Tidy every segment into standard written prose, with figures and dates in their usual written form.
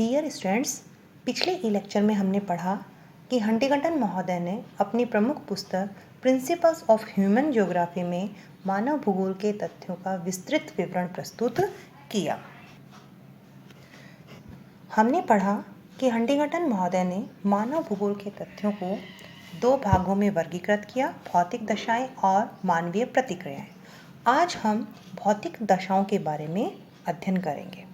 Dear students, पिछले ई lecture में हमने पढ़ा कि हंटिंगटन महोदय ने अपनी प्रमुख पुस्तक प्रिंसिपल्स ऑफ ह्यूमन ज्योग्राफी में मानव भूगोल के तथ्यों का विस्तृत विवरण प्रस्तुत किया। हमने पढ़ा कि हंटिंगटन महोदय ने मानव भूगोल के तथ्यों को दो भागों में वर्गीकृत किया, भौतिक दशाएं और मानवीय प्रतिक्रियाएं। आज हम भौतिक दशाओं के बारे में अध्ययन करेंगे।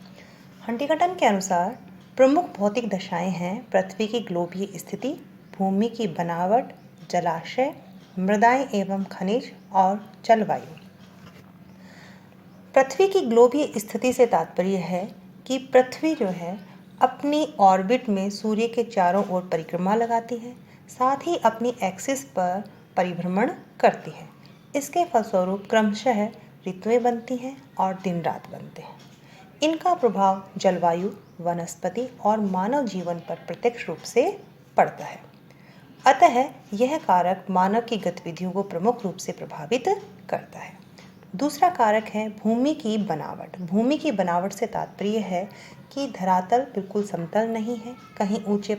हंटिंगटन के अनुसार प्रमुख भौतिक दशाएं हैं पृथ्वी की ग्लोबीय स्थिति, भूमि की बनावट, जलाशय, मृदाएं एवं खनिज और जलवायु। पृथ्वी की ग्लोबीय स्थिति से तात्पर्य है कि पृथ्वी जो है अपनी ऑर्बिट में सूर्य के चारों ओर परिक्रमा लगाती है, साथ ही अपनी एक्सिस पर परिभ्रमण करती है। इसके फलस्वरूप क्रमशः ऋतुएं बनती हैं और दिन रात बनते हैं। इनका प्रभाव जलवायु, वनस्पति और मानव जीवन पर प्रत्यक्ष रूप से पड़ता है। अतः यह कारक मानव की गतिविधियों को प्रमुख रूप से प्रभावित करता है। दूसरा कारक है भूमि की बनावट। भूमि की बनावट से तात्पर्य है कि धरातल बिल्कुल समतल नहीं है, कहीं ऊंचे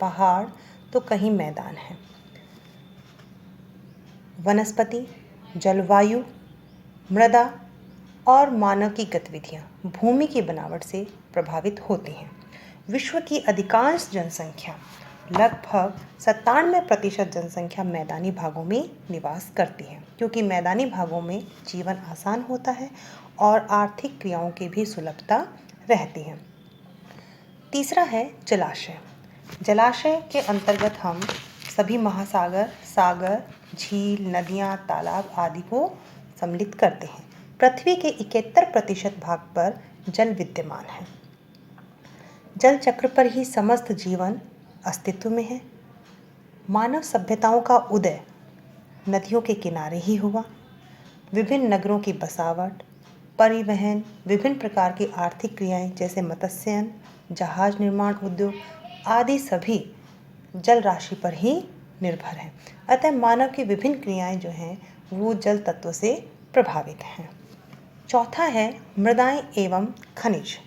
पहाड़ तो कहीं मैदान है। वनस्पति, जलवायु, मृदा और मानव की गतिविधियां भूमि की बनावट से प्रभावित होती हैं। विश्व की अधिकांश जनसंख्या लगभग 97% जनसंख्या मैदानी भागों में निवास करती है, क्योंकि मैदानी भागों में जीवन आसान होता है और आर्थिक क्रियाओं की भी सुलभता रहती है। तीसरा है जलाशय। जलाशय के अंतर्गत हम सभी महासागर, सागर, झील, नदियां, तालाब आदि को सम्मिलित करते हैं। पृथ्वी के 71% भाग पर जल विद्यमान है। जल चक्र पर ही समस्त जीवन अस्तित्व में है। मानव सभ्यताओं का उदय नदियों के किनारे ही हुआ। विभिन्न नगरों की बसावट, परिवहन, विभिन्न प्रकार की आर्थिक क्रियाएं जैसे मत्स्यन, जहाज निर्माण उद्योग आदि सभी जल राशि पर ही निर्भर हैं। अतः मानव की विभिन्न क्रियाएं जो हैं वो जल तत्व से प्रभावित हैं। चौथा है मृदाएं एवं खनिज।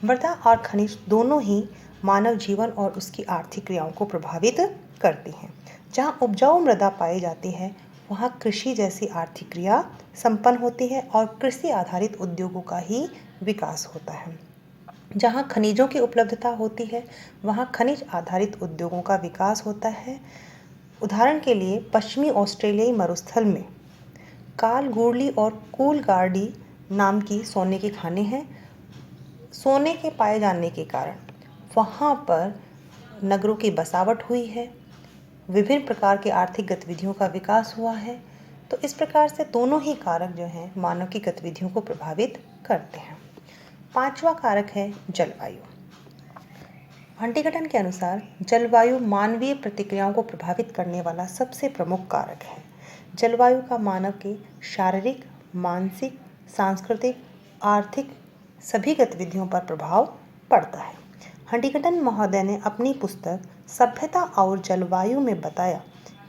मृदा और खनिज दोनों ही मानव जीवन और उसकी आर्थिक क्रियाओं को प्रभावित करती हैं। जहाँ उपजाऊ मृदा पाई जाती है वहाँ कृषि जैसी आर्थिक क्रिया संपन्न होती है और कृषि आधारित उद्योगों का ही विकास होता है। जहाँ खनिजों की उपलब्धता होती है वहाँ खनिज आधारित उद्योगों का विकास होता है। उदाहरण के लिए पश्चिमी ऑस्ट्रेलियाई मरुस्थल में कालगूर्ली और कूलगार्डी नाम की सोने की खानें हैं। सोने के पाए जाने के कारण वहाँ पर नगरों की बसावट हुई है, विभिन्न प्रकार की आर्थिक गतिविधियों का विकास हुआ है। तो इस प्रकार से दोनों ही कारक जो हैं मानव की गतिविधियों को प्रभावित करते हैं। पांचवा कारक है जलवायु। हंटिंगटन के अनुसार जलवायु मानवीय प्रतिक्रियाओं को प्रभावित करने वाला सबसे प्रमुख कारक है। जलवायु का मानव के शारीरिक, मानसिक, सांस्कृतिक, आर्थिक सभी गतिविधियों पर प्रभाव पड़ता है। हंटिंगटन महोदय ने अपनी पुस्तक सभ्यता और जलवायु में बताया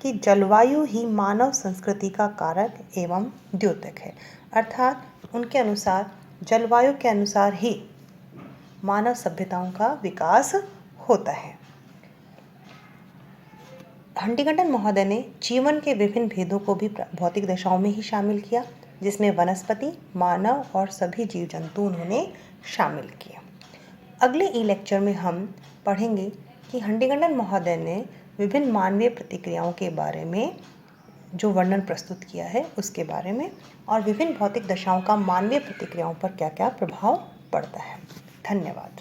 कि जलवायु ही मानव संस्कृति का कारक एवं द्योतक है। अर्थात उनके अनुसार जलवायु के अनुसार ही मानव सभ्यताओं का विकास होता है। हंटिंगटन महोदय ने जीवन के विभिन्न भेदों को भी भौतिक दशाओं में ही शामिल किया, जिसमें वनस्पति, मानव और सभी जीव जंतु उन्होंने शामिल किए। अगले ई लेक्चर में हम पढ़ेंगे कि हंटिंगटन महोदय ने विभिन्न मानवीय प्रतिक्रियाओं के बारे में जो वर्णन प्रस्तुत किया है उसके बारे में, और विभिन्न भौतिक दशाओं का मानवीय प्रतिक्रियाओं पर क्या क्या प्रभाव पड़ता है। धन्यवाद।